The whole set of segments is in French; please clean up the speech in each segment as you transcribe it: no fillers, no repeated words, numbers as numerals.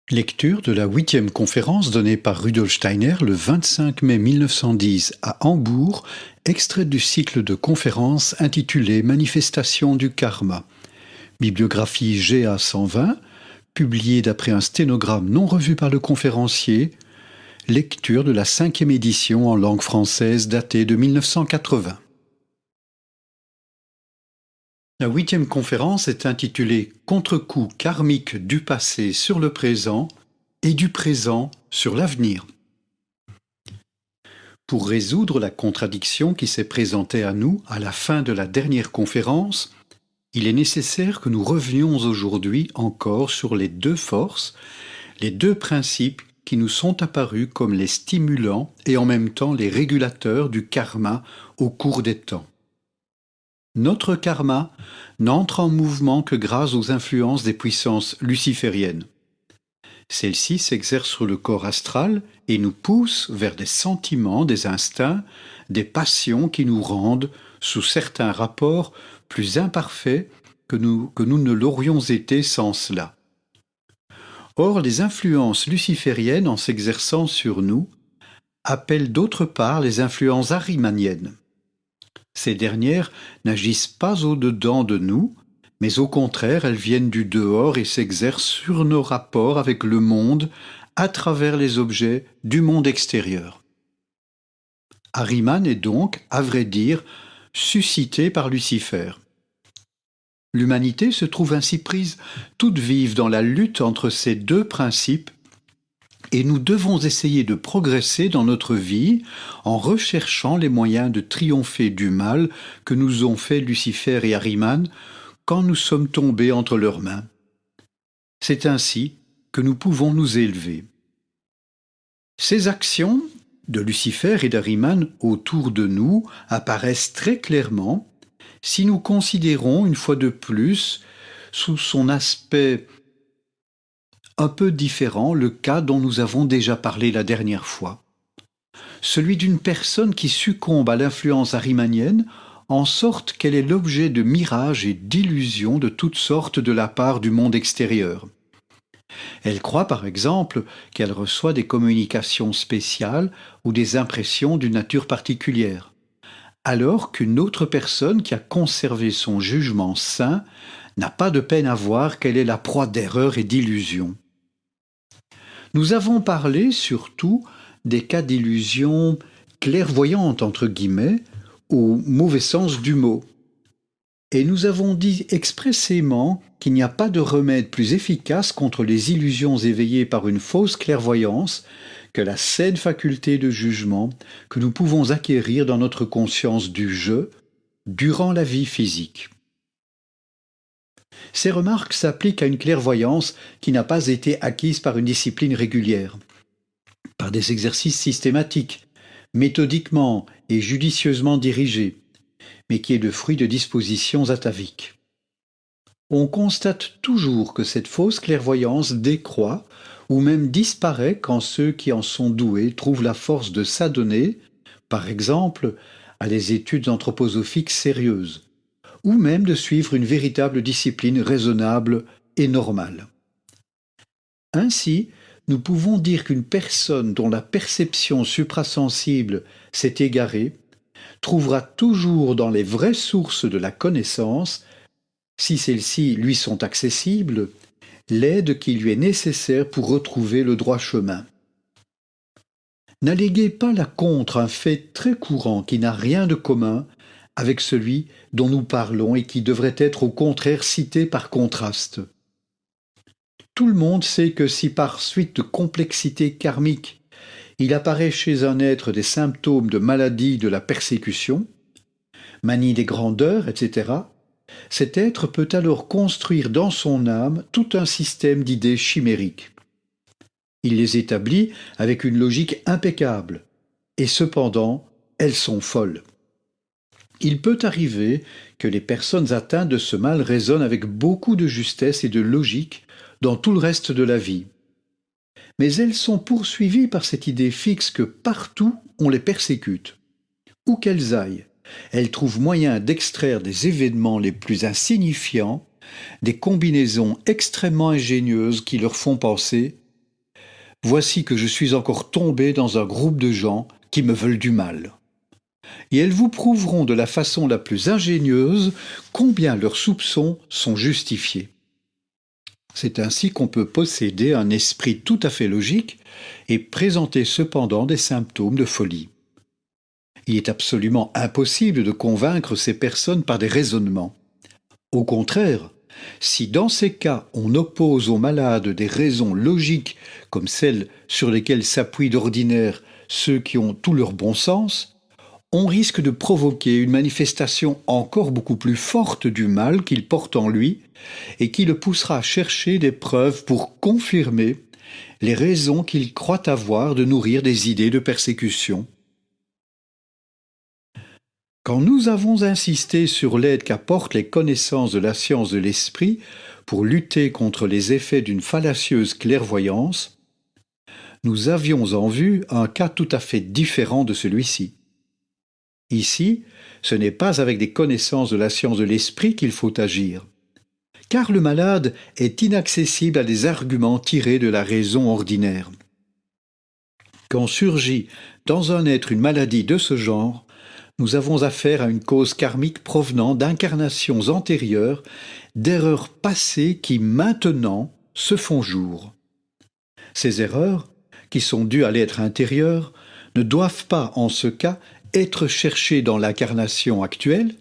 Lecture de la 8e conférence donnée par Rudolf Steiner le 25 mai 1910 à Hambourg, extrait du cycle de conférences intitulé Manifestation du karma. Bibliographie GA 120, publiée d'après un sténogramme non revu par le conférencier. Lecture de la 5e édition en langue française datée de 1980. La 8e conférence est intitulée Contre-coup karmique du passé sur le présent et du présent sur l'avenir. Pour résoudre la contradiction qui s'est présentée à nous à la fin de la dernière conférence, il est nécessaire que nous revenions aujourd'hui encore sur les deux forces, les deux principes qui nous sont apparus comme les stimulants et en même temps les régulateurs du karma au cours des temps. Notre karma n'entre en mouvement que grâce aux influences des puissances lucifériennes. Celles-ci s'exercent sur le corps astral et nous poussent vers des sentiments, des instincts, des passions qui nous rendent, sous certains rapports, plus imparfaits que nous ne l'aurions été sans cela. Or, les influences lucifériennes, en s'exerçant sur nous, appellent d'autre part les influences ahrimaniennes. Ces dernières n'agissent pas au-dedans de nous, mais au contraire, elles viennent du dehors et s'exercent sur nos rapports avec le monde à travers les objets du monde extérieur. Ahriman est donc, à vrai dire, suscité par Lucifer. L'humanité se trouve ainsi prise toute vive dans la lutte entre ces deux principes et nous devons essayer de progresser dans notre vie en recherchant les moyens de triompher du mal que nous ont fait Lucifer et Ahriman quand nous sommes tombés entre leurs mains. C'est ainsi que nous pouvons nous élever. Ces actions de Lucifer et d'Ahriman autour de nous apparaissent très clairement si nous considérons une fois de plus sous son aspect un peu différent le cas dont nous avons déjà parlé la dernière fois. Celui d'une personne qui succombe à l'influence ahrimanienne en sorte qu'elle est l'objet de mirages et d'illusions de toutes sortes de la part du monde extérieur. Elle croit par exemple qu'elle reçoit des communications spéciales ou des impressions d'une nature particulière, alors qu'une autre personne qui a conservé son jugement sain n'a pas de peine à voir qu'elle est la proie d'erreurs et d'illusions. Nous avons parlé surtout des cas d'illusions clairvoyantes entre guillemets, au mauvais sens du mot. Et nous avons dit expressément qu'il n'y a pas de remède plus efficace contre les illusions éveillées par une fausse clairvoyance que la saine faculté de jugement que nous pouvons acquérir dans notre conscience du je durant la vie physique. Ces remarques s'appliquent à une clairvoyance qui n'a pas été acquise par une discipline régulière, par des exercices systématiques, méthodiquement et judicieusement dirigés, mais qui est le fruit de dispositions ataviques. On constate toujours que cette fausse clairvoyance décroît ou même disparaît quand ceux qui en sont doués trouvent la force de s'adonner, par exemple, à des études anthroposophiques sérieuses, ou même de suivre une véritable discipline raisonnable et normale. Ainsi, nous pouvons dire qu'une personne dont la perception suprasensible s'est égarée trouvera toujours dans les vraies sources de la connaissance, si celles-ci lui sont accessibles, l'aide qui lui est nécessaire pour retrouver le droit chemin. N'alléguez pas là contre un fait très courant qui n'a rien de commun avec celui dont nous parlons et qui devrait être au contraire cité par contraste. Tout le monde sait que si par suite de complexité karmique, il apparaît chez un être des symptômes de maladie de la persécution, manie des grandeurs, etc., cet être peut alors construire dans son âme tout un système d'idées chimériques. Il les établit avec une logique impeccable, et cependant, elles sont folles. Il peut arriver que les personnes atteintes de ce mal raisonnent avec beaucoup de justesse et de logique dans tout le reste de la vie. Mais elles sont poursuivies par cette idée fixe que partout on les persécute. Où qu'elles aillent, elles trouvent moyen d'extraire des événements les plus insignifiants, des combinaisons extrêmement ingénieuses qui leur font penser Voici que je suis encore tombé dans un groupe de gens qui me veulent du mal. Et elles vous prouveront de la façon la plus ingénieuse combien leurs soupçons sont justifiés. C'est ainsi qu'on peut posséder un esprit tout à fait logique et présenter cependant des symptômes de folie. Il est absolument impossible de convaincre ces personnes par des raisonnements. Au contraire, si dans ces cas on oppose aux malades des raisons logiques comme celles sur lesquelles s'appuient d'ordinaire ceux qui ont tout leur bon sens, on risque de provoquer une manifestation encore beaucoup plus forte du mal qu'il porte en lui et qui le poussera à chercher des preuves pour confirmer les raisons qu'il croit avoir de nourrir des idées de persécution. Quand nous avons insisté sur l'aide qu'apportent les connaissances de la science de l'esprit pour lutter contre les effets d'une fallacieuse clairvoyance, nous avions en vue un cas tout à fait différent de celui-ci. Ici, ce n'est pas avec des connaissances de la science de l'esprit qu'il faut agir, car le malade est inaccessible à des arguments tirés de la raison ordinaire. Quand surgit dans un être une maladie de ce genre, nous avons affaire à une cause karmique provenant d'incarnations antérieures, d'erreurs passées qui maintenant se font jour. Ces erreurs, qui sont dues à l'être intérieur, ne doivent pas, en ce cas, être cherchées dans l'incarnation actuelle,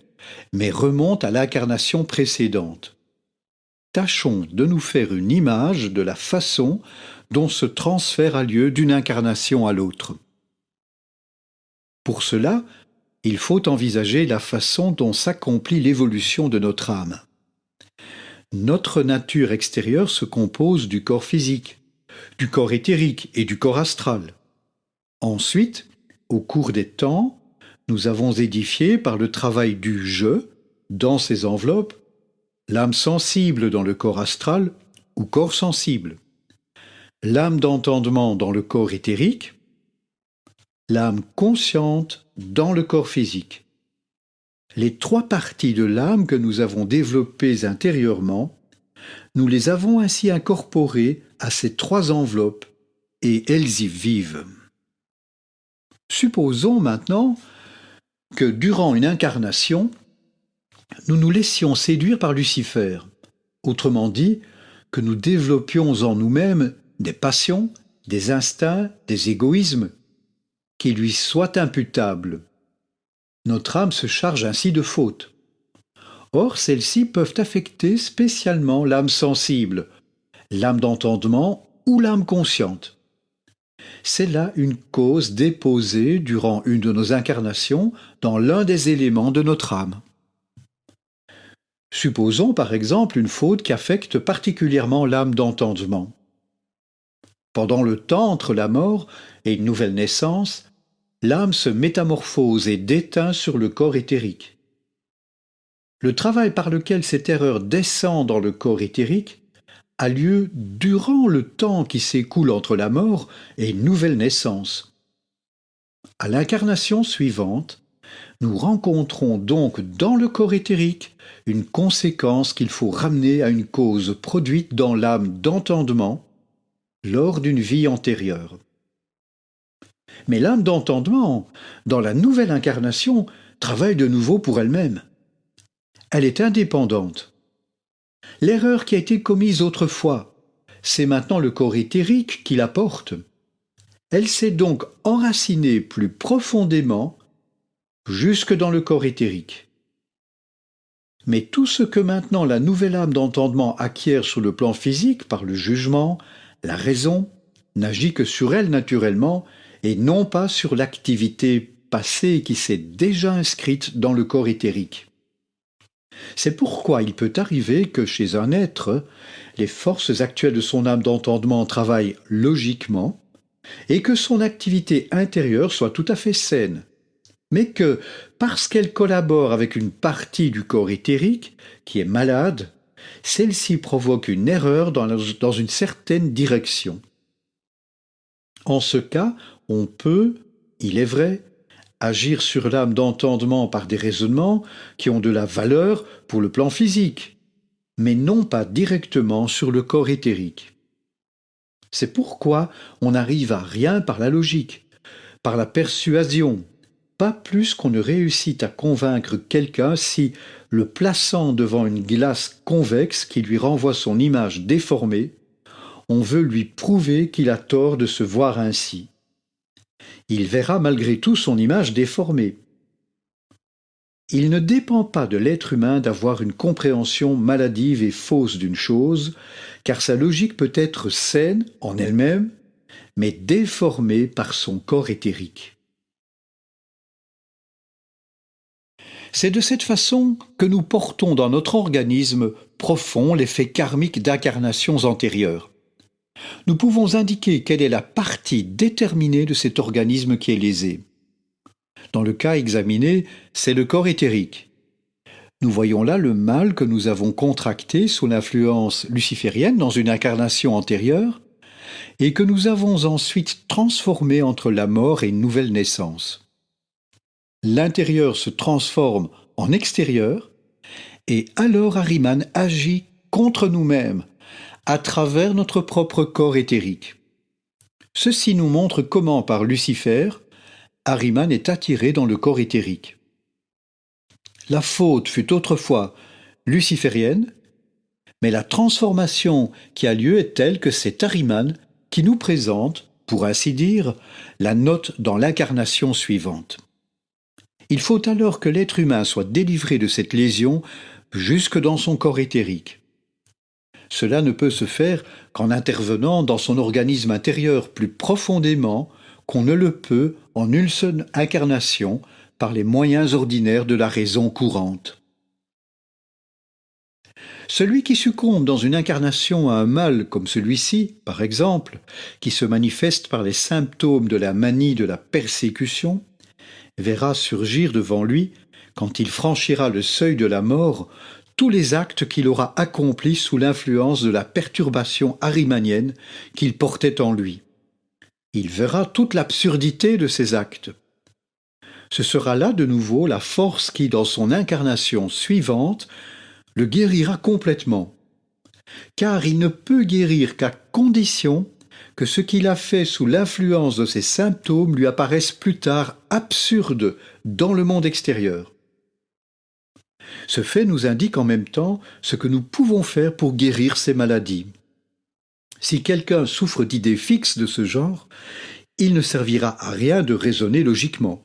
mais remontent à l'incarnation précédente. Tâchons de nous faire une image de la façon dont ce transfert a lieu d'une incarnation à l'autre. Pour cela, il faut envisager la façon dont s'accomplit l'évolution de notre âme. Notre nature extérieure se compose du corps physique, du corps éthérique et du corps astral. Ensuite, au cours des temps, nous avons édifié par le travail du je, dans ces enveloppes, l'âme sensible dans le corps astral ou corps sensible, l'âme d'entendement dans le corps éthérique, l'âme consciente dans le corps physique. Les trois parties de l'âme que nous avons développées intérieurement, nous les avons ainsi incorporées à ces trois enveloppes et elles y vivent. Supposons maintenant que durant une incarnation, nous nous laissions séduire par Lucifer, autrement dit, que nous développions en nous-mêmes des passions, des instincts, des égoïsmes, qui lui soient imputables. Notre âme se charge ainsi de fautes. Or, celles-ci peuvent affecter spécialement l'âme sensible, l'âme d'entendement ou l'âme consciente. C'est là une cause déposée durant une de nos incarnations dans l'un des éléments de notre âme. Supposons par exemple une faute qui affecte particulièrement l'âme d'entendement. Pendant le temps entre la mort et une nouvelle naissance, l'âme se métamorphose et déteint sur le corps éthérique. Le travail par lequel cette erreur descend dans le corps éthérique a lieu durant le temps qui s'écoule entre la mort et une nouvelle naissance. À l'incarnation suivante, nous rencontrons donc dans le corps éthérique une conséquence qu'il faut ramener à une cause produite dans l'âme d'entendement lors d'une vie antérieure. Mais l'âme d'entendement, dans la nouvelle incarnation, travaille de nouveau pour elle-même. Elle est indépendante. L'erreur qui a été commise autrefois, c'est maintenant le corps éthérique qui la porte. Elle s'est donc enracinée plus profondément jusque dans le corps éthérique. Mais tout ce que maintenant la nouvelle âme d'entendement acquiert sur le plan physique par le jugement, la raison, n'agit que sur elle naturellement et non pas sur l'activité passée qui s'est déjà inscrite dans le corps éthérique. C'est pourquoi il peut arriver que chez un être, les forces actuelles de son âme d'entendement travaillent logiquement et que son activité intérieure soit tout à fait saine, mais que, parce qu'elle collabore avec une partie du corps éthérique qui est malade, celle-ci provoque une erreur dans une certaine direction. En ce cas, on peut, il est vrai, agir sur l'âme d'entendement par des raisonnements qui ont de la valeur pour le plan physique, mais non pas directement sur le corps éthérique. C'est pourquoi on n'arrive à rien par la logique, par la persuasion, pas plus qu'on ne réussit à convaincre quelqu'un si, le plaçant devant une glace convexe qui lui renvoie son image déformée, on veut lui prouver qu'il a tort de se voir ainsi. Il verra malgré tout son image déformée. Il ne dépend pas de l'être humain d'avoir une compréhension maladive et fausse d'une chose, car sa logique peut être saine en elle-même, mais déformée par son corps éthérique. C'est de cette façon que nous portons dans notre organisme profond l'effet karmique d'incarnations antérieures. Nous pouvons indiquer quelle est la partie déterminée de cet organisme qui est lésée. Dans le cas examiné, c'est le corps éthérique. Nous voyons là le mal que nous avons contracté sous l'influence luciférienne dans une incarnation antérieure et que nous avons ensuite transformé entre la mort et une nouvelle naissance. L'intérieur se transforme en extérieur et alors Ahriman agit contre nous-mêmes à travers notre propre corps éthérique. Ceci nous montre comment, par Lucifer, Ahriman est attiré dans le corps éthérique. La faute fut autrefois luciférienne, mais la transformation qui a lieu est telle que c'est Ahriman qui nous présente, pour ainsi dire, la note dans l'incarnation suivante. Il faut alors que l'être humain soit délivré de cette lésion jusque dans son corps éthérique. Cela ne peut se faire qu'en intervenant dans son organisme intérieur plus profondément qu'on ne le peut en une seule incarnation par les moyens ordinaires de la raison courante. Celui qui succombe dans une incarnation à un mal comme celui-ci, par exemple, qui se manifeste par les symptômes de la manie de la persécution, verra surgir devant lui, quand il franchira le seuil de la mort, tous les actes qu'il aura accomplis sous l'influence de la perturbation ahrimanienne qu'il portait en lui. Il verra toute l'absurdité de ces actes. Ce sera là de nouveau la force qui, dans son incarnation suivante, le guérira complètement. Car il ne peut guérir qu'à condition que ce qu'il a fait sous l'influence de ces symptômes lui apparaisse plus tard absurde dans le monde extérieur. Ce fait nous indique en même temps ce que nous pouvons faire pour guérir ces maladies. Si quelqu'un souffre d'idées fixes de ce genre, il ne servira à rien de raisonner logiquement.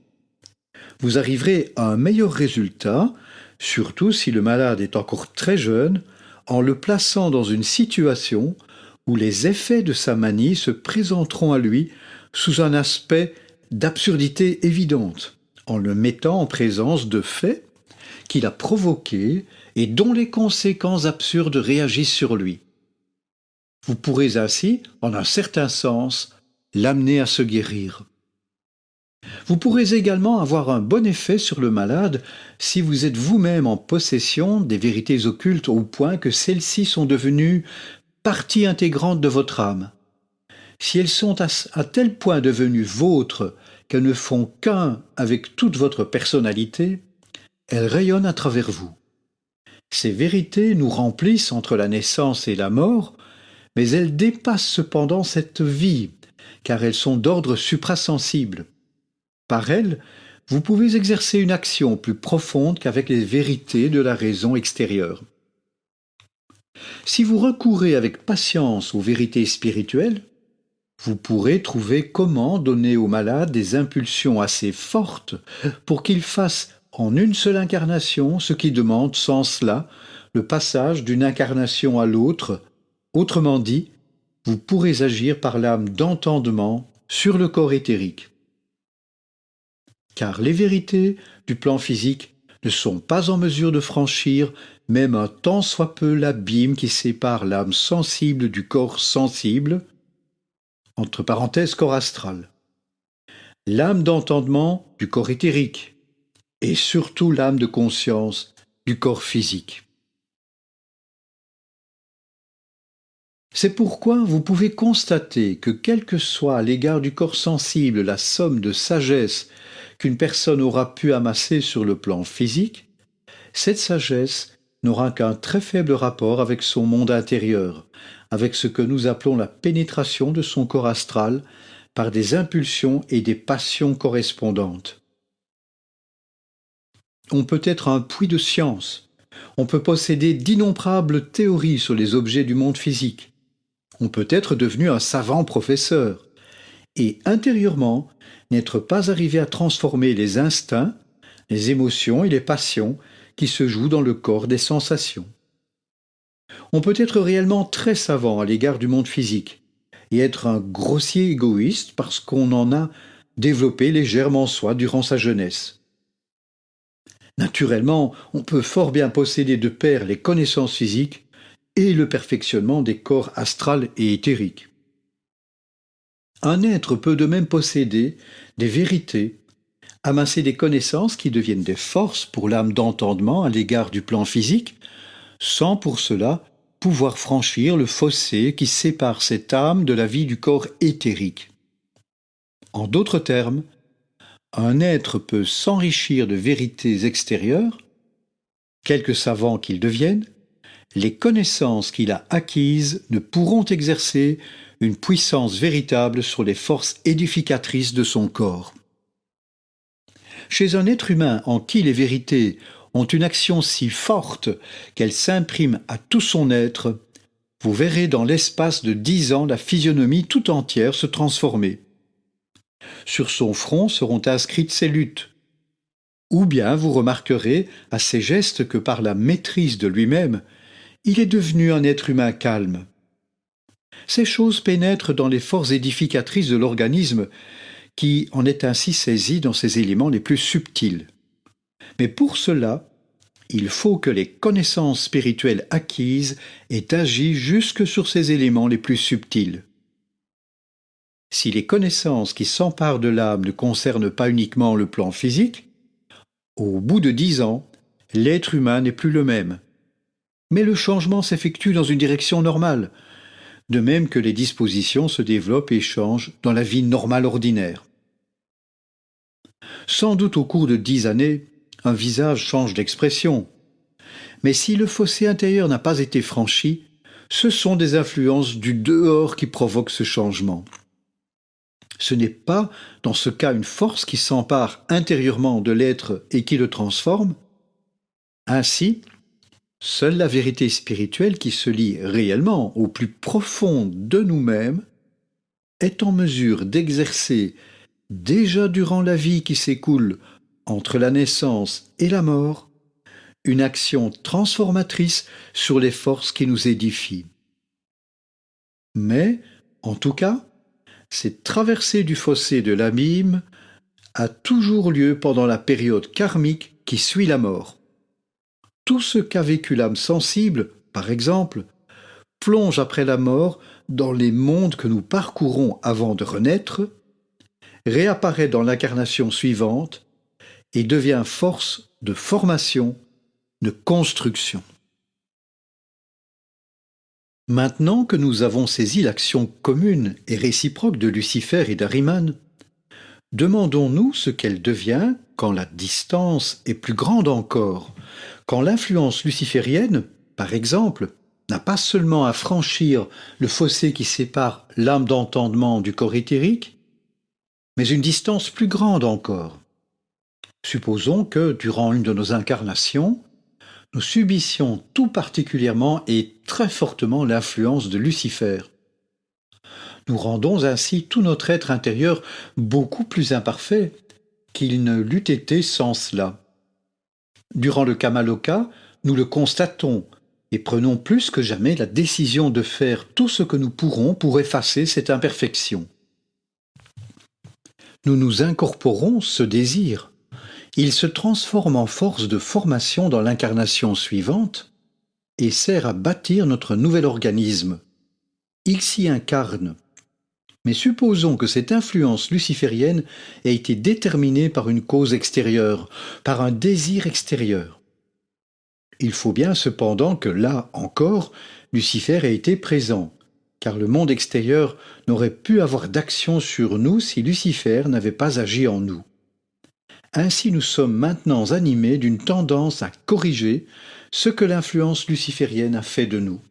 Vous arriverez à un meilleur résultat, surtout si le malade est encore très jeune, en le plaçant dans une situation où les effets de sa manie se présenteront à lui sous un aspect d'absurdité évidente, en le mettant en présence de faits qu'il a provoqués et dont les conséquences absurdes réagissent sur lui. Vous pourrez ainsi, en un certain sens, l'amener à se guérir. Vous pourrez également avoir un bon effet sur le malade si vous êtes vous-même en possession des vérités occultes au point que celles-ci sont devenues partie intégrante de votre âme. Si elles sont à tel point devenues vôtres qu'elles ne font qu'un avec toute votre personnalité, elles rayonnent à travers vous. Ces vérités nous remplissent entre la naissance et la mort, mais elles dépassent cependant cette vie, car elles sont d'ordre suprasensible. Par elles, vous pouvez exercer une action plus profonde qu'avec les vérités de la raison extérieure. Si vous recourez avec patience aux vérités spirituelles, vous pourrez trouver comment donner au malade des impulsions assez fortes pour qu'il fasse en une seule incarnation ce qui demande sans cela le passage d'une incarnation à l'autre. Autrement dit, vous pourrez agir par l'âme d'entendement sur le corps éthérique. Car les vérités du plan physique ne sont pas en mesure de franchir même un tant soit peu l'abîme qui sépare l'âme sensible du corps sensible, entre parenthèses corps astral, l'âme d'entendement du corps éthérique, et surtout l'âme de conscience du corps physique. C'est pourquoi vous pouvez constater que quel que soit à l'égard du corps sensible la somme de sagesse qu'une personne aura pu amasser sur le plan physique, cette sagesse n'aura qu'un très faible rapport avec son monde intérieur, avec ce que nous appelons la pénétration de son corps astral par des impulsions et des passions correspondantes. On peut être un puits de science, on peut posséder d'innombrables théories sur les objets du monde physique, on peut être devenu un savant professeur, et intérieurement n'être pas arrivé à transformer les instincts, les émotions et les passions qui se jouent dans le corps des sensations. On peut être réellement très savant à l'égard du monde physique et être un grossier égoïste parce qu'on en a développé les germes en soi durant sa jeunesse. Naturellement, on peut fort bien posséder de pair les connaissances physiques et le perfectionnement des corps astral et éthériques. Un être peut de même posséder des vérités, amasser des connaissances qui deviennent des forces pour l'âme d'entendement à l'égard du plan physique, sans pour cela pouvoir franchir le fossé qui sépare cette âme de la vie du corps éthérique. En d'autres termes, un être peut s'enrichir de vérités extérieures, quelque savant qu'il devienne, les connaissances qu'il a acquises ne pourront exercer une puissance véritable sur les forces édificatrices de son corps. Chez un être humain en qui les vérités ont une action si forte qu'elles s'impriment à tout son être, vous verrez dans l'espace de 10 ans la physionomie tout entière se transformer. Sur son front seront inscrites ses luttes. Ou bien vous remarquerez à ses gestes que par la maîtrise de lui-même, il est devenu un être humain calme. Ces choses pénètrent dans les forces édificatrices de l'organisme qui en est ainsi saisi dans ses éléments les plus subtils. Mais pour cela, il faut que les connaissances spirituelles acquises aient agi jusque sur ces éléments les plus subtils. Si les connaissances qui s'emparent de l'âme ne concernent pas uniquement le plan physique, au bout de 10 ans, l'être humain n'est plus le même. Mais le changement s'effectue dans une direction normale, de même que les dispositions se développent et changent dans la vie normale ordinaire. Sans doute au cours de 10 années, un visage change d'expression. Mais si le fossé intérieur n'a pas été franchi, ce sont des influences du dehors qui provoquent ce changement. Ce n'est pas, dans ce cas, une force qui s'empare intérieurement de l'être et qui le transforme. Ainsi, seule la vérité spirituelle qui se lie réellement au plus profond de nous-mêmes est en mesure d'exercer, déjà durant la vie qui s'écoule entre la naissance et la mort, une action transformatrice sur les forces qui nous édifient. Mais, en tout cas, cette traversée du fossé de l'abîme a toujours lieu pendant la période karmique qui suit la mort. Tout ce qu'a vécu l'âme sensible, par exemple, plonge après la mort dans les mondes que nous parcourons avant de renaître, réapparaît dans l'incarnation suivante et devient force de formation, de construction. Maintenant que nous avons saisi l'action commune et réciproque de Lucifer et d'Ahriman, demandons-nous ce qu'elle devient quand la distance est plus grande encore, quand l'influence luciférienne, par exemple, n'a pas seulement à franchir le fossé qui sépare l'âme d'entendement du corps éthérique, mais une distance plus grande encore. Supposons que, durant une de nos incarnations, nous subissions tout particulièrement et très fortement l'influence de Lucifer. Nous rendons ainsi tout notre être intérieur beaucoup plus imparfait qu'il ne l'eût été sans cela. Durant le Kamaloka, nous le constatons et prenons plus que jamais la décision de faire tout ce que nous pourrons pour effacer cette imperfection. Nous nous incorporons ce désir. Il se transforme en force de formation dans l'incarnation suivante et sert à bâtir notre nouvel organisme. Il s'y incarne. Mais supposons que cette influence luciférienne ait été déterminée par une cause extérieure, par un désir extérieur. Il faut bien cependant que là encore, Lucifer ait été présent, car le monde extérieur n'aurait pu avoir d'action sur nous si Lucifer n'avait pas agi en nous. Ainsi nous sommes maintenant animés d'une tendance à corriger ce que l'influence luciférienne a fait de nous.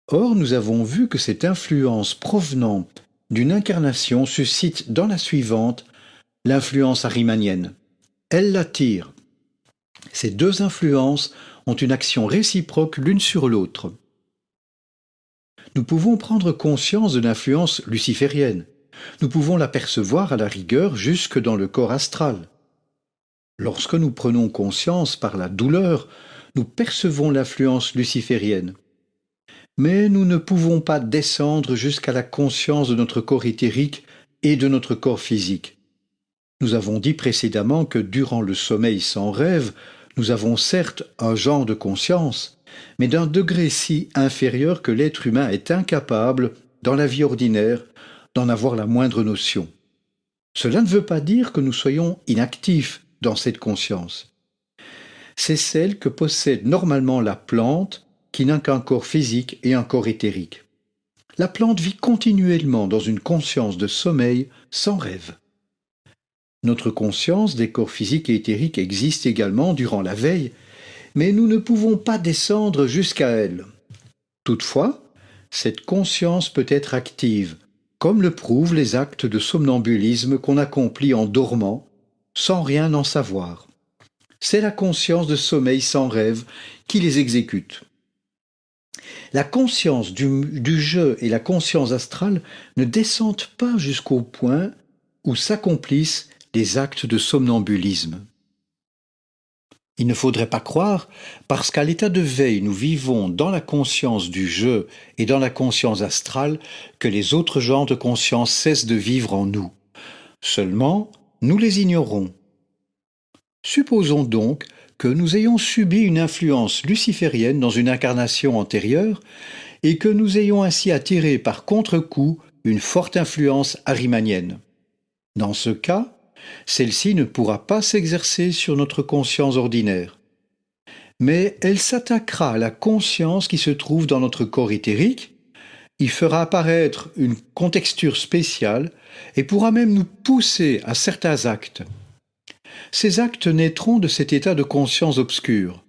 Or, nous avons vu que cette influence provenant d'une incarnation suscite dans la suivante l'influence ahrimanienne. Elle l'attire. Ces deux influences ont une action réciproque l'une sur l'autre. Nous pouvons prendre conscience de l'influence luciférienne. Nous pouvons l'apercevoir à la rigueur jusque dans le corps astral. Lorsque nous prenons conscience par la douleur, nous percevons l'influence luciférienne. Mais nous ne pouvons pas descendre jusqu'à la conscience de notre corps éthérique et de notre corps physique. Nous avons dit précédemment que durant le sommeil sans rêve, nous avons certes un genre de conscience, mais d'un degré si inférieur que l'être humain est incapable, dans la vie ordinaire, d'en avoir la moindre notion. Cela ne veut pas dire que nous soyons inactifs dans cette conscience. C'est celle que possède normalement la plante, qui n'a qu'un corps physique et un corps éthérique. La plante vit continuellement dans une conscience de sommeil sans rêve. Notre conscience des corps physiques et éthériques existe également durant la veille, mais nous ne pouvons pas descendre jusqu'à elle. Toutefois, cette conscience peut être active, comme le prouvent les actes de somnambulisme qu'on accomplit en dormant, sans rien en savoir. C'est la conscience de sommeil sans rêve qui les exécute. La conscience du jeu et la conscience astrale ne descendent pas jusqu'au point où s'accomplissent les actes de somnambulisme. Il ne faudrait pas croire, parce qu'à l'état de veille nous vivons dans la conscience du jeu et dans la conscience astrale, que les autres genres de conscience cessent de vivre en nous. Seulement, nous les ignorons. Supposons donc que nous ayons subi une influence luciférienne dans une incarnation antérieure et que nous ayons ainsi attiré par contre-coup une forte influence ahrimanienne. Dans ce cas, celle-ci ne pourra pas s'exercer sur notre conscience ordinaire. Mais elle s'attaquera à la conscience qui se trouve dans notre corps éthérique, y fera apparaître une contexture spéciale et pourra même nous pousser à certains actes. Ces actes naîtront de cet état de conscience obscure.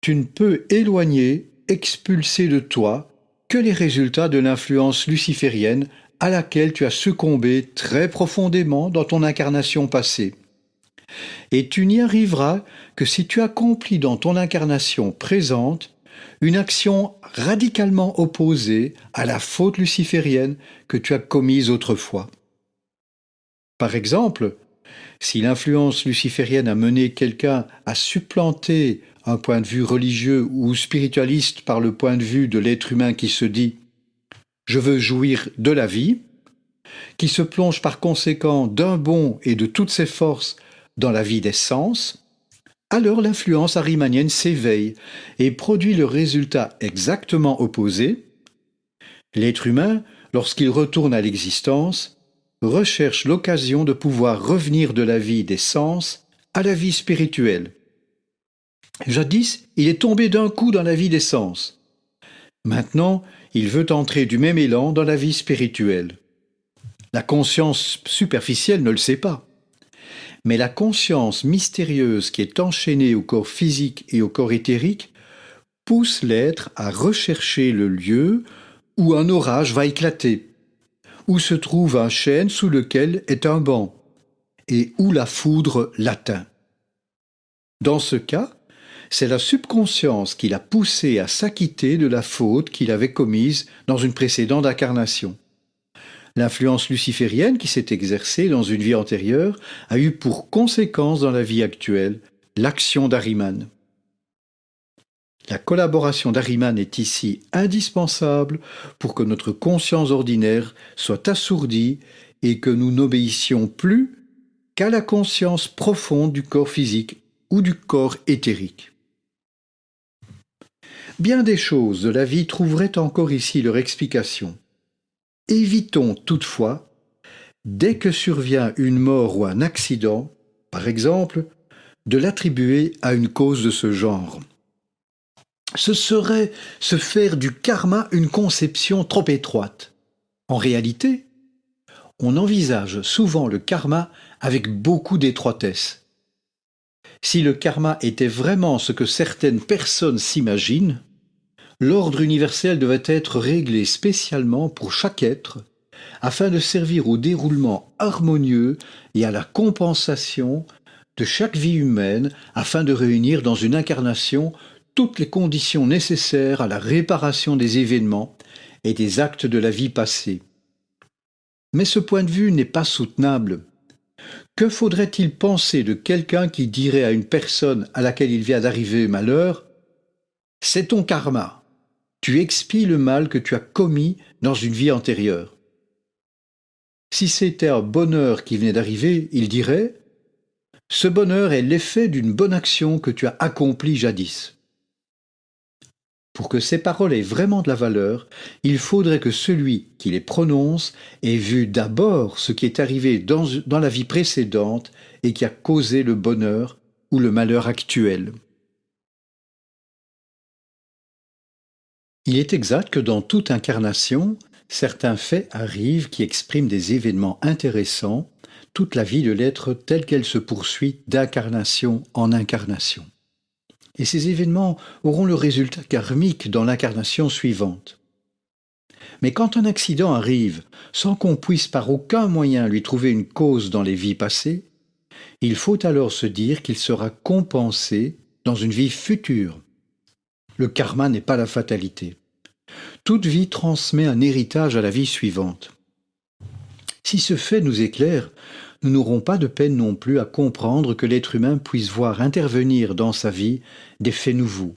Tu ne peux éloigner, expulser de toi, que les résultats de l'influence luciférienne à laquelle tu as succombé très profondément dans ton incarnation passée. Et tu n'y arriveras que si tu accomplis dans ton incarnation présente une action radicalement opposée à la faute luciférienne que tu as commise autrefois. Par exemple, si l'influence luciférienne a mené quelqu'un à supplanter un point de vue religieux ou spiritualiste par le point de vue de l'être humain qui se dit « je veux jouir de la vie », qui se plonge par conséquent d'un bond et de toutes ses forces dans la vie des sens, alors l'influence ahrimanienne s'éveille et produit le résultat exactement opposé. L'être humain, lorsqu'il retourne à l'existence, recherche l'occasion de pouvoir revenir de la vie des sens à la vie spirituelle. Jadis, il est tombé d'un coup dans la vie des sens. Maintenant, il veut entrer du même élan dans la vie spirituelle. La conscience superficielle ne le sait pas. Mais la conscience mystérieuse qui est enchaînée au corps physique et au corps éthérique pousse l'être à rechercher le lieu où un orage va éclater, où se trouve un chêne sous lequel est un banc, et où la foudre l'atteint. Dans ce cas, c'est la subconscience qui l'a poussé à s'acquitter de la faute qu'il avait commise dans une précédente incarnation. L'influence luciférienne qui s'est exercée dans une vie antérieure a eu pour conséquence dans la vie actuelle l'action d'Ahriman. La collaboration d'Ahriman est ici indispensable pour que notre conscience ordinaire soit assourdie et que nous n'obéissions plus qu'à la conscience profonde du corps physique ou du corps éthérique. Bien des choses de la vie trouveraient encore ici leur explication. Évitons toutefois, dès que survient une mort ou un accident, par exemple, de l'attribuer à une cause de ce genre. Ce serait se faire du karma une conception trop étroite. En réalité, on envisage souvent le karma avec beaucoup d'étroitesse. Si le karma était vraiment ce que certaines personnes s'imaginent, L'ordre universel devait être réglé spécialement pour chaque être, afin de servir au déroulement harmonieux et à la compensation de chaque vie humaine, afin de réunir dans une incarnation toutes les conditions nécessaires à la réparation des événements et des actes de la vie passée. Mais ce point de vue n'est pas soutenable. Que faudrait-il penser de quelqu'un qui dirait à une personne à laquelle il vient d'arriver malheur « C'est ton karma, tu expies le mal que tu as commis dans une vie antérieure ». Si c'était un bonheur qui venait d'arriver, il dirait « Ce bonheur est l'effet d'une bonne action que tu as accomplie jadis ». Pour que ces paroles aient vraiment de la valeur, il faudrait que celui qui les prononce ait vu d'abord ce qui est arrivé dans la vie précédente et qui a causé le bonheur ou le malheur actuel. Il est exact que dans toute incarnation, certains faits arrivent qui expriment des événements intéressants, toute la vie de l'être telle qu'elle se poursuit d'incarnation en incarnation. Et ces événements auront le résultat karmique dans l'incarnation suivante. Mais quand un accident arrive sans qu'on puisse par aucun moyen lui trouver une cause dans les vies passées, il faut alors se dire qu'il sera compensé dans une vie future. Le karma n'est pas la fatalité. Toute vie transmet un héritage à la vie suivante. Si ce fait nous éclaire, nous n'aurons pas de peine non plus à comprendre que l'être humain puisse voir intervenir dans sa vie des faits nouveaux.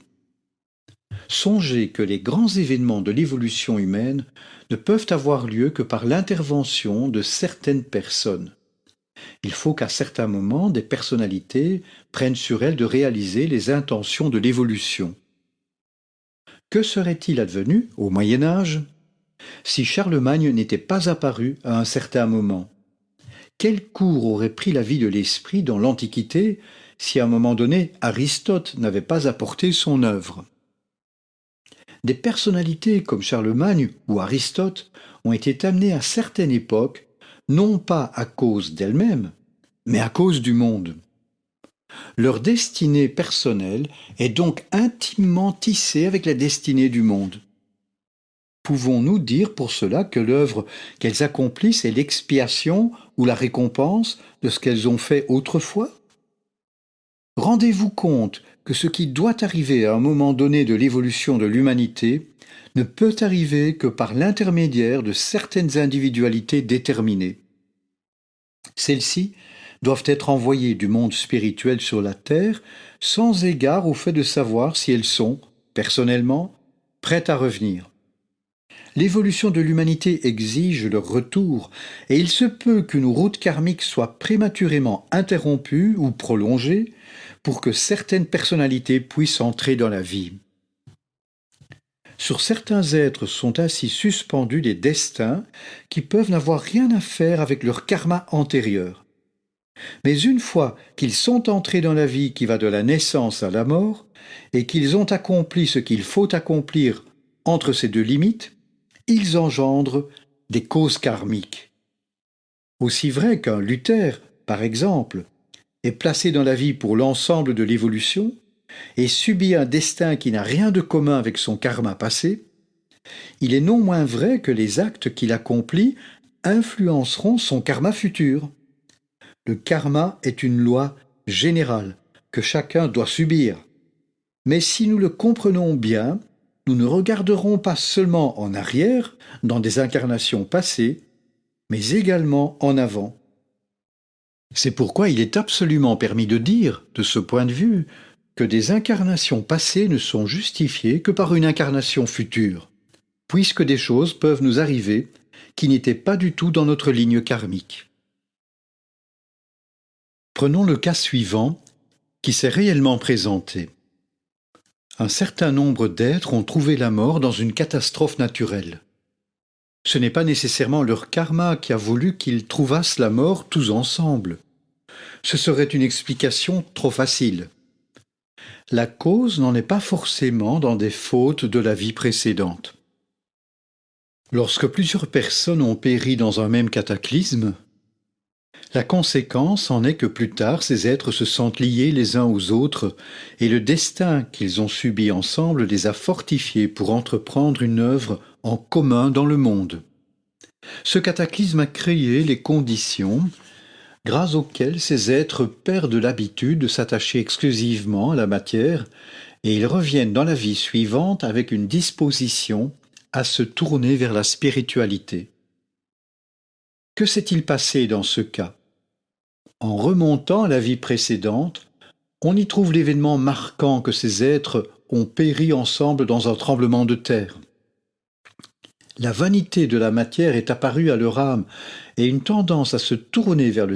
Songez que les grands événements de l'évolution humaine ne peuvent avoir lieu que par l'intervention de certaines personnes. Il faut qu'à certains moments, des personnalités prennent sur elles de réaliser les intentions de l'évolution. Que serait-il advenu, au Moyen Âge, si Charlemagne n'était pas apparu à un certain moment? Quel cours aurait pris la vie de l'esprit dans l'Antiquité si à un moment donné Aristote n'avait pas apporté son œuvre? Des personnalités comme Charlemagne ou Aristote ont été amenées à certaines époques, non pas à cause d'elles-mêmes, mais à cause du monde. Leur destinée personnelle est donc intimement tissée avec la destinée du monde. Pouvons-nous dire pour cela que l'œuvre qu'elles accomplissent est l'expiation ou la récompense de ce qu'elles ont fait autrefois? Rendez-vous compte que ce qui doit arriver à un moment donné de l'évolution de l'humanité ne peut arriver que par l'intermédiaire de certaines individualités déterminées. Celles-ci doivent être envoyées du monde spirituel sur la terre sans égard au fait de savoir si elles sont, personnellement, prêtes à revenir. L'évolution de l'humanité exige leur retour, et il se peut qu'une route karmique soit prématurément interrompue ou prolongée pour que certaines personnalités puissent entrer dans la vie. Sur certains êtres sont ainsi suspendus des destins qui peuvent n'avoir rien à faire avec leur karma antérieur. Mais une fois qu'ils sont entrés dans la vie qui va de la naissance à la mort, et qu'ils ont accompli ce qu'il faut accomplir entre ces deux limites, ils engendrent des causes karmiques. Aussi vrai qu'un Luther, par exemple, est placé dans la vie pour l'ensemble de l'évolution et subit un destin qui n'a rien de commun avec son karma passé, il est non moins vrai que les actes qu'il accomplit influenceront son karma futur. Le karma est une loi générale que chacun doit subir. Mais si nous le comprenons bien, nous ne regarderons pas seulement en arrière, dans des incarnations passées, mais également en avant. C'est pourquoi il est absolument permis de dire, de ce point de vue, que des incarnations passées ne sont justifiées que par une incarnation future, puisque des choses peuvent nous arriver qui n'étaient pas du tout dans notre ligne karmique. Prenons le cas suivant, qui s'est réellement présenté. Un certain nombre d'êtres ont trouvé la mort dans une catastrophe naturelle. Ce n'est pas nécessairement leur karma qui a voulu qu'ils trouvassent la mort tous ensemble. Ce serait une explication trop facile. La cause n'en est pas forcément dans des fautes de la vie précédente. Lorsque plusieurs personnes ont péri dans un même cataclysme, La conséquence en est que plus tard, ces êtres se sentent liés les uns aux autres, et le destin qu'ils ont subi ensemble les a fortifiés pour entreprendre une œuvre en commun dans le monde. Ce cataclysme a créé les conditions grâce auxquelles ces êtres perdent l'habitude de s'attacher exclusivement à la matière, et ils reviennent dans la vie suivante avec une disposition à se tourner vers la spiritualité. Que s'est-il passé dans ce cas ? En remontant à la vie précédente, on y trouve l'événement marquant que ces êtres ont péri ensemble dans un tremblement de terre. La vanité de la matière est apparue à leur âme et une tendance à se tourner vers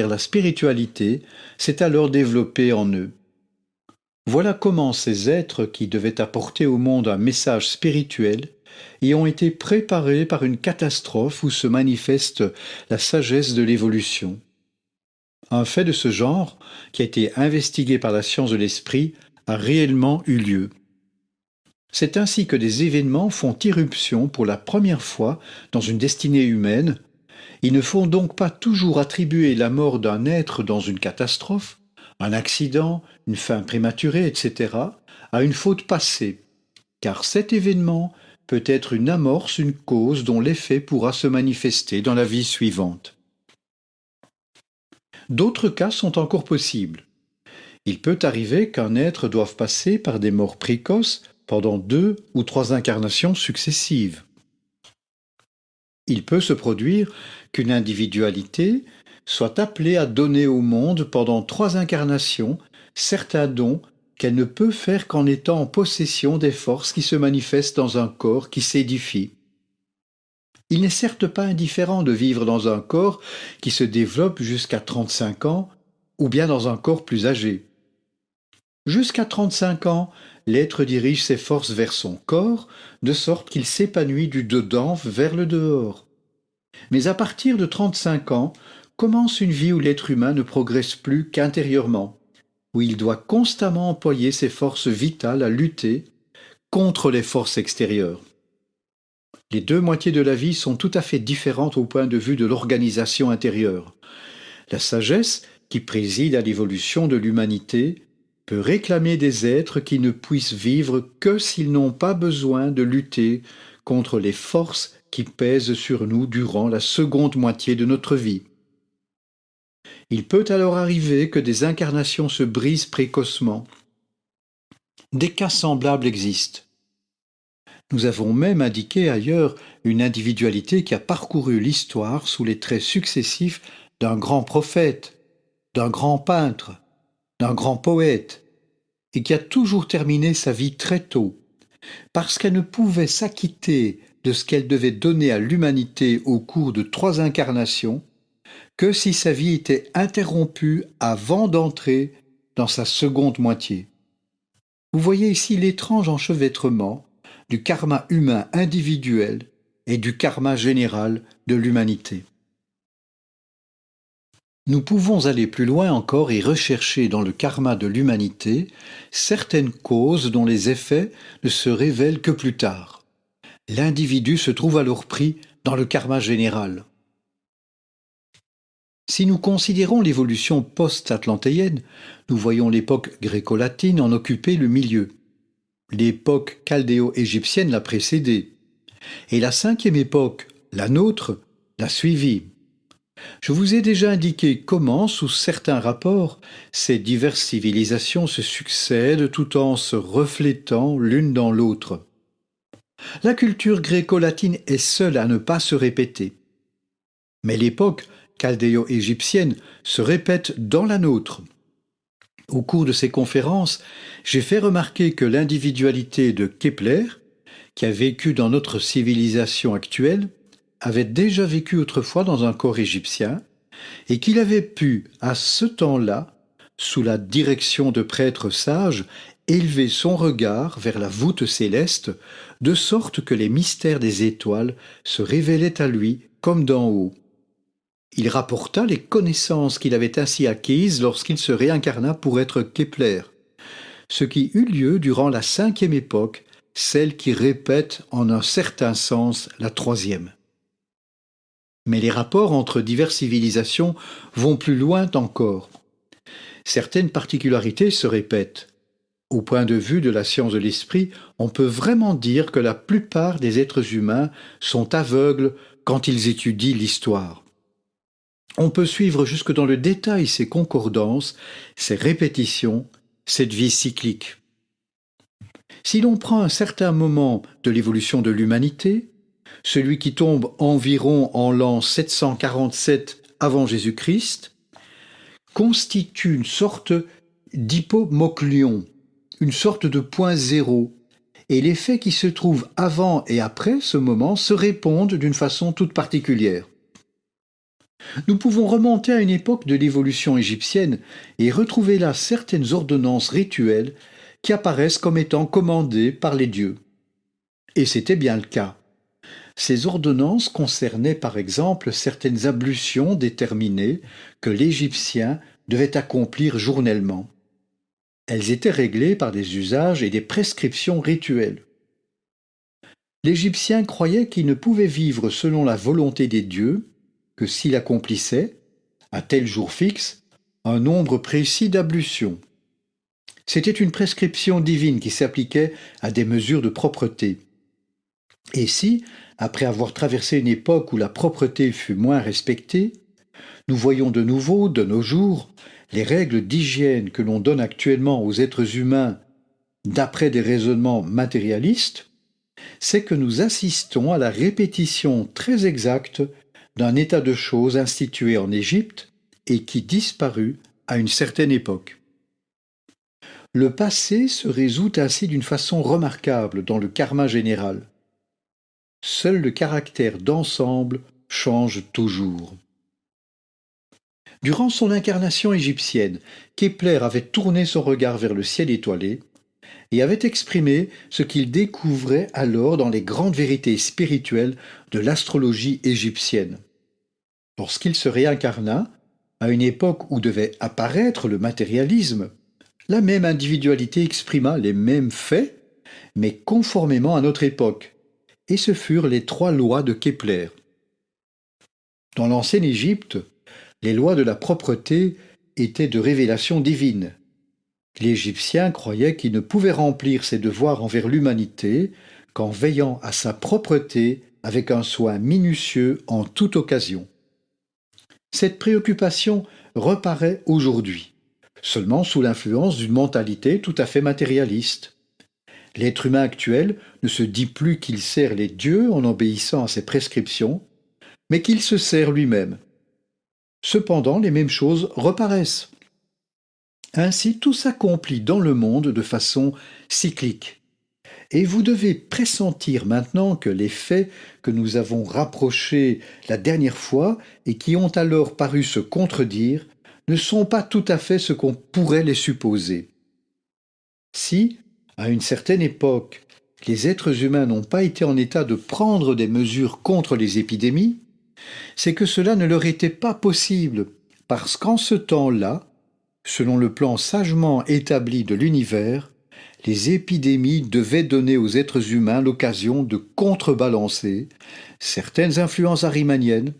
la spiritualité s'est alors développée en eux. Voilà comment ces êtres qui devaient apporter au monde un message spirituel y ont été préparés par une catastrophe où se manifeste la sagesse de l'évolution. Un fait de ce genre, qui a été investigué par la science de l'esprit, a réellement eu lieu. C'est ainsi que des événements font irruption pour la première fois dans une destinée humaine. Ils ne font donc pas toujours attribuer la mort d'un être dans une catastrophe, un accident, une fin prématurée, etc., à une faute passée, car cet événement peut être une amorce, une cause dont l'effet pourra se manifester dans la vie suivante. D'autres cas sont encore possibles. Il peut arriver qu'un être doive passer par des morts précoces pendant 2 ou 3 incarnations successives. Il peut se produire qu'une individualité soit appelée à donner au monde pendant 3 incarnations certains dons qu'elle ne peut faire qu'en étant en possession des forces qui se manifestent dans un corps qui s'édifie. Il n'est certes pas indifférent de vivre dans un corps qui se développe jusqu'à 35 ans ou bien dans un corps plus âgé. Jusqu'à 35 ans, l'être dirige ses forces vers son corps, de sorte qu'il s'épanouit du dedans vers le dehors. Mais à partir de 35 ans, commence une vie où l'être humain ne progresse plus qu'intérieurement, où il doit constamment employer ses forces vitales à lutter contre les forces extérieures. Les deux moitiés de la vie sont tout à fait différentes au point de vue de l'organisation intérieure. La sagesse, qui préside à l'évolution de l'humanité, peut réclamer des êtres qui ne puissent vivre que s'ils n'ont pas besoin de lutter contre les forces qui pèsent sur nous durant la seconde moitié de notre vie. Il peut alors arriver que des incarnations se brisent précocement. Des cas semblables existent. Nous avons même indiqué ailleurs une individualité qui a parcouru l'histoire sous les traits successifs d'un grand prophète, d'un grand peintre, d'un grand poète, et qui a toujours terminé sa vie très tôt, parce qu'elle ne pouvait s'acquitter de ce qu'elle devait donner à l'humanité au cours de 3 incarnations, que si sa vie était interrompue avant d'entrer dans sa seconde moitié. Vous voyez ici l'étrange enchevêtrement du karma humain individuel et du karma général de l'humanité. Nous pouvons aller plus loin encore et rechercher dans le karma de l'humanité certaines causes dont les effets ne se révèlent que plus tard. L'individu se trouve alors pris dans le karma général. Si nous considérons l'évolution post-atlantéenne, nous voyons l'époque gréco-latine en occuper le milieu. L'époque chaldéo-égyptienne l'a précédée. Et la 5e époque, la nôtre, l'a suivie. Je vous ai déjà indiqué comment, sous certains rapports, ces diverses civilisations se succèdent tout en se reflétant l'une dans l'autre. La culture gréco-latine est seule à ne pas se répéter. Mais l'époque chaldéo-égyptienne se répète dans la nôtre. Au cours de ces conférences, j'ai fait remarquer que l'individualité de Kepler, qui a vécu dans notre civilisation actuelle, avait déjà vécu autrefois dans un corps égyptien, et qu'il avait pu, à ce temps-là, sous la direction de prêtres sages, élever son regard vers la voûte céleste, de sorte que les mystères des étoiles se révélaient à lui comme d'en haut. Il rapporta les connaissances qu'il avait ainsi acquises lorsqu'il se réincarna pour être Kepler, ce qui eut lieu durant la 5e époque, celle qui répète en un certain sens la 3e. Mais les rapports entre diverses civilisations vont plus loin encore. Certaines particularités se répètent. Au point de vue de la science de l'esprit, on peut vraiment dire que la plupart des êtres humains sont aveugles quand ils étudient l'histoire. On peut suivre jusque dans le détail ces concordances, ces répétitions, cette vie cyclique. Si l'on prend un certain moment de l'évolution de l'humanité, celui qui tombe environ en l'an 747 avant Jésus-Christ, constitue une sorte d'hypomoclion, une sorte de point zéro, et les faits qui se trouvent avant et après ce moment se répondent d'une façon toute particulière. Nous pouvons remonter à une époque de l'évolution égyptienne et retrouver là certaines ordonnances rituelles qui apparaissent comme étant commandées par les dieux. Et c'était bien le cas. Ces ordonnances concernaient par exemple certaines ablutions déterminées que l'Égyptien devait accomplir journellement. Elles étaient réglées par des usages et des prescriptions rituelles. L'Égyptien croyait qu'il ne pouvait vivre selon la volonté des dieux que s'il accomplissait, à tel jour fixe, un nombre précis d'ablutions. C'était une prescription divine qui s'appliquait à des mesures de propreté. Et si, après avoir traversé une époque où la propreté fut moins respectée, nous voyons de nouveau, de nos jours, les règles d'hygiène que l'on donne actuellement aux êtres humains d'après des raisonnements matérialistes, c'est que nous assistons à la répétition très exacte d'un état de choses institué en Égypte et qui disparut à une certaine époque. Le passé se résout ainsi d'une façon remarquable dans le karma général. Seul le caractère d'ensemble change toujours. Durant son incarnation égyptienne, Kepler avait tourné son regard vers le ciel étoilé et avait exprimé ce qu'il découvrait alors dans les grandes vérités spirituelles de l'astrologie égyptienne. Lorsqu'il se réincarna, à une époque où devait apparaître le matérialisme, la même individualité exprima les mêmes faits, mais conformément à notre époque, et ce furent les 3 lois de Kepler. Dans l'ancienne Égypte, les lois de la propreté étaient de révélation divine. L'Égyptien croyait qu'il ne pouvait remplir ses devoirs envers l'humanité qu'en veillant à sa propreté avec un soin minutieux en toute occasion. Cette préoccupation reparaît aujourd'hui, seulement sous l'influence d'une mentalité tout à fait matérialiste. L'être humain actuel ne se dit plus qu'il sert les dieux en obéissant à ses prescriptions, mais qu'il se sert lui-même. Cependant, les mêmes choses reparaissent. Ainsi, tout s'accomplit dans le monde de façon cyclique. Et vous devez pressentir maintenant que les faits que nous avons rapprochés la dernière fois et qui ont alors paru se contredire ne sont pas tout à fait ce qu'on pourrait les supposer. Si, à une certaine époque, les êtres humains n'ont pas été en état de prendre des mesures contre les épidémies, c'est que cela ne leur était pas possible, parce qu'en ce temps-là, selon le plan sagement établi de l'univers, les épidémies devaient donner aux êtres humains l'occasion de contrebalancer certaines influences arimaniennes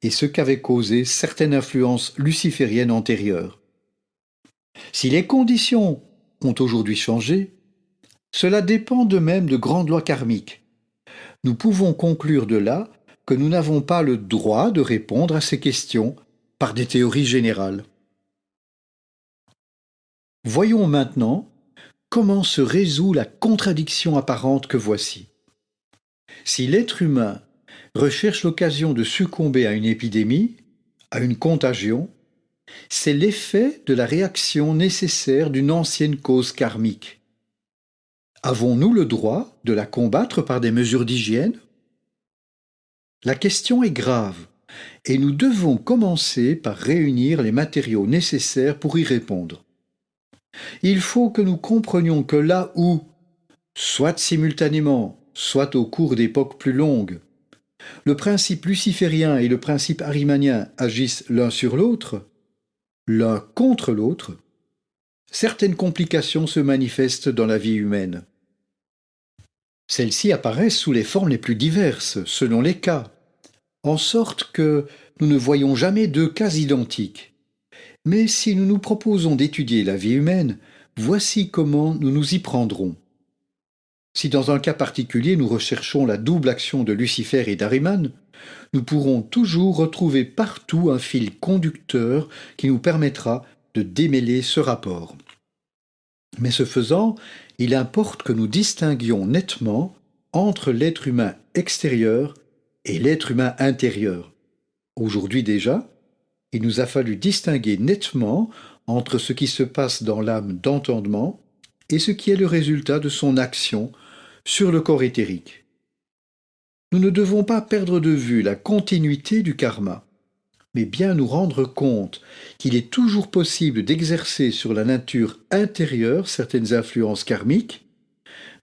et ce qu'avaient causé certaines influences lucifériennes antérieures. Si les conditions ont aujourd'hui changé, cela dépend de même de grandes lois karmiques. Nous pouvons conclure de là que nous n'avons pas le droit de répondre à ces questions par des théories générales. Voyons maintenant comment se résout la contradiction apparente que voici. Si l'être humain recherche l'occasion de succomber à une épidémie, à une contagion, c'est l'effet de la réaction nécessaire d'une ancienne cause karmique. Avons-nous le droit de la combattre par des mesures d'hygiène ? La question est grave, et nous devons commencer par réunir les matériaux nécessaires pour y répondre. Il faut que nous comprenions que là où, soit simultanément, soit au cours d'époques plus longues, le principe luciférien et le principe arimanien agissent l'un sur l'autre, l'un contre l'autre, certaines complications se manifestent dans la vie humaine. Celles-ci apparaissent sous les formes les plus diverses, selon les cas. en sorte que nous ne voyons jamais deux cas identiques. Mais si nous nous proposons d'étudier la vie humaine, voici comment nous nous y prendrons. Si dans un cas particulier nous recherchons la double action de Lucifer et d'Ahriman, nous pourrons toujours retrouver partout un fil conducteur qui nous permettra de démêler ce rapport. Mais ce faisant, il importe que nous distinguions nettement entre l'être humain extérieur et l'être humain intérieur. Aujourd'hui déjà, il nous a fallu distinguer nettement entre ce qui se passe dans l'âme d'entendement et ce qui est le résultat de son action sur le corps éthérique. Nous ne devons pas perdre de vue la continuité du karma, mais bien nous rendre compte qu'il est toujours possible d'exercer sur la nature intérieure certaines influences karmiques,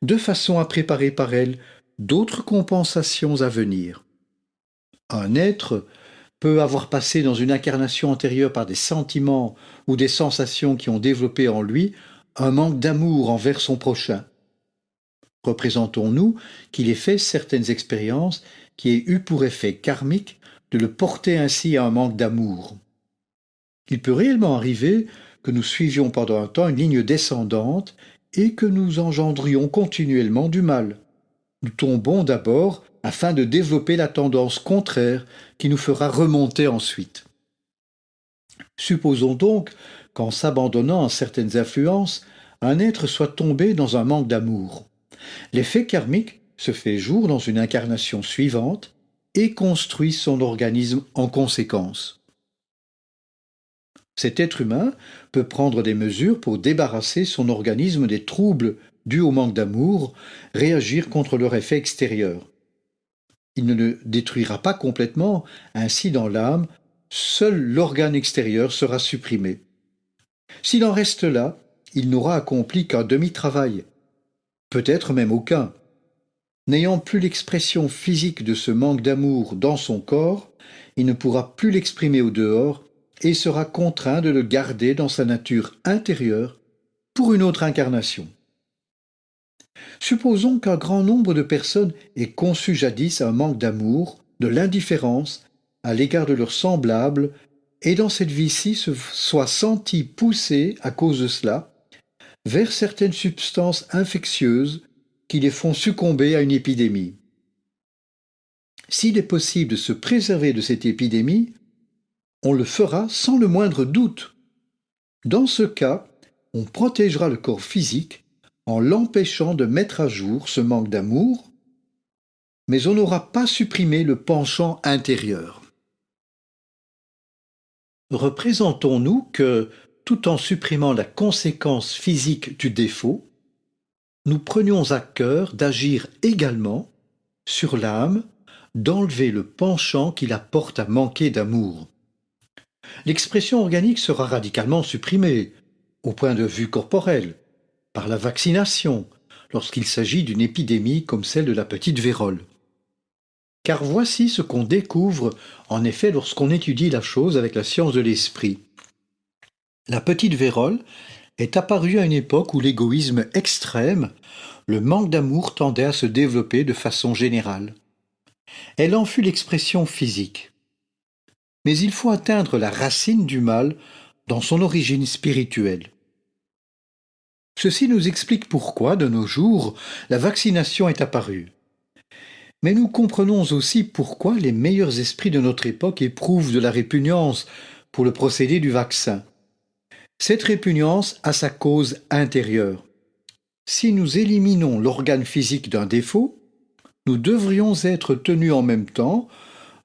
de façon à préparer par elles d'autres compensations à venir. Un être peut avoir passé dans une incarnation antérieure par des sentiments ou des sensations qui ont développé en lui un manque d'amour envers son prochain. Représentons-nous qu'il ait fait certaines expériences qui aient eu pour effet karmique de le porter ainsi à un manque d'amour. Il peut réellement arriver que nous suivions pendant un temps une ligne descendante et que nous engendrions continuellement du mal. Nous tombons d'abord afin de développer la tendance contraire qui nous fera remonter ensuite. Supposons donc qu'en s'abandonnant à certaines influences, un être soit tombé dans un manque d'amour. L'effet karmique se fait jour dans une incarnation suivante et construit son organisme en conséquence. Cet être humain peut prendre des mesures pour débarrasser son organisme des troubles dus au manque d'amour, réagir contre leur effet extérieur. Il ne le détruira pas complètement, ainsi dans l'âme, seul l'organe extérieur sera supprimé. S'il en reste là, il n'aura accompli qu'un demi-travail, peut-être même aucun. N'ayant plus l'expression physique de ce manque d'amour dans son corps, il ne pourra plus l'exprimer au dehors et sera contraint de le garder dans sa nature intérieure pour une autre incarnation. Supposons qu'un grand nombre de personnes aient conçu jadis un manque d'amour, de l'indifférence à l'égard de leurs semblables et dans cette vie-ci se soient sentis poussés à cause de cela vers certaines substances infectieuses qui les font succomber à une épidémie. S'il est possible de se préserver de cette épidémie, on le fera sans le moindre doute. Dans ce cas, on protégera le corps physique en l'empêchant de mettre à jour ce manque d'amour, mais on n'aura pas supprimé le penchant intérieur. Représentons-nous que, tout en supprimant la conséquence physique du défaut, nous prenions à cœur d'agir également sur l'âme, d'enlever le penchant qui la porte à manquer d'amour. L'expression organique sera radicalement supprimée, au point de vue corporel, par la vaccination, lorsqu'il s'agit d'une épidémie comme celle de la petite vérole. Car voici ce qu'on découvre en effet lorsqu'on étudie la chose avec la science de l'esprit. La petite vérole est apparue à une époque où l'égoïsme extrême, le manque d'amour tendait à se développer de façon générale. Elle en fut l'expression physique. Mais il faut atteindre la racine du mal dans son origine spirituelle. Ceci nous explique pourquoi, de nos jours, la vaccination est apparue. Mais nous comprenons aussi pourquoi les meilleurs esprits de notre époque éprouvent de la répugnance pour le procédé du vaccin. Cette répugnance a sa cause intérieure. Si nous éliminons l'organe physique d'un défaut, nous devrions être tenus en même temps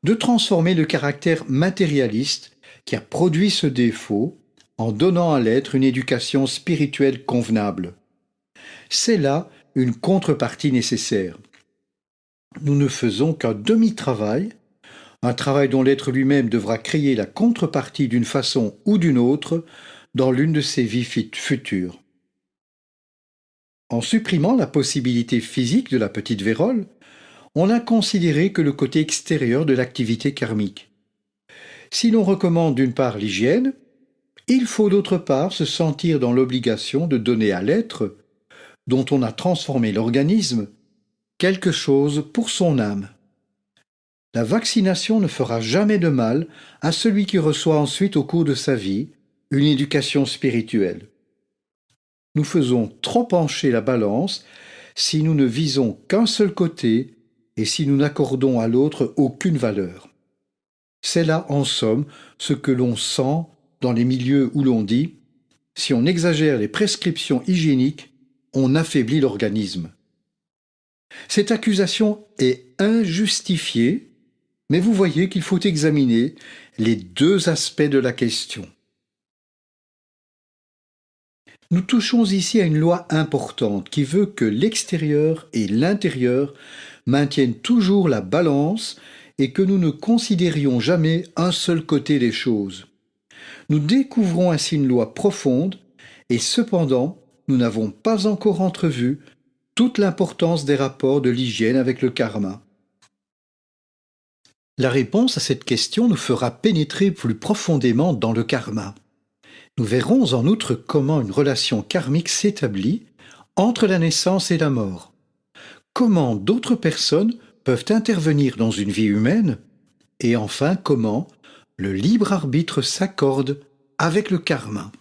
de transformer le caractère matérialiste qui a produit ce défaut en donnant à l'être une éducation spirituelle convenable. C'est là une contrepartie nécessaire. Nous ne faisons qu'un demi-travail, un travail dont l'être lui-même devra créer la contrepartie d'une façon ou d'une autre dans l'une de ses vies futures. En supprimant la possibilité physique de la petite vérole, on n'a considéré que le côté extérieur de l'activité karmique. Si l'on recommande d'une part l'hygiène, il faut d'autre part se sentir dans l'obligation de donner à l'être, dont on a transformé l'organisme, quelque chose pour son âme. La vaccination ne fera jamais de mal à celui qui reçoit ensuite au cours de sa vie une éducation spirituelle. Nous faisons trop pencher la balance si nous ne visons qu'un seul côté et si nous n'accordons à l'autre aucune valeur. C'est là, en somme, ce que l'on sent dans les milieux où l'on dit « si on exagère les prescriptions hygiéniques, on affaiblit l'organisme ». Cette accusation est injustifiée, mais vous voyez qu'il faut examiner les deux aspects de la question. Nous touchons ici à une loi importante qui veut que l'extérieur et l'intérieur maintiennent toujours la balance et que nous ne considérions jamais un seul côté des choses. Nous découvrons ainsi une loi profonde et cependant, nous n'avons pas encore entrevu toute l'importance des rapports de l'hygiène avec le karma. La réponse à cette question nous fera pénétrer plus profondément dans le karma. Nous verrons en outre comment une relation karmique s'établit entre la naissance et la mort. Comment d'autres personnes peuvent intervenir dans une vie humaine et enfin comment le libre arbitre s'accorde avec le karma.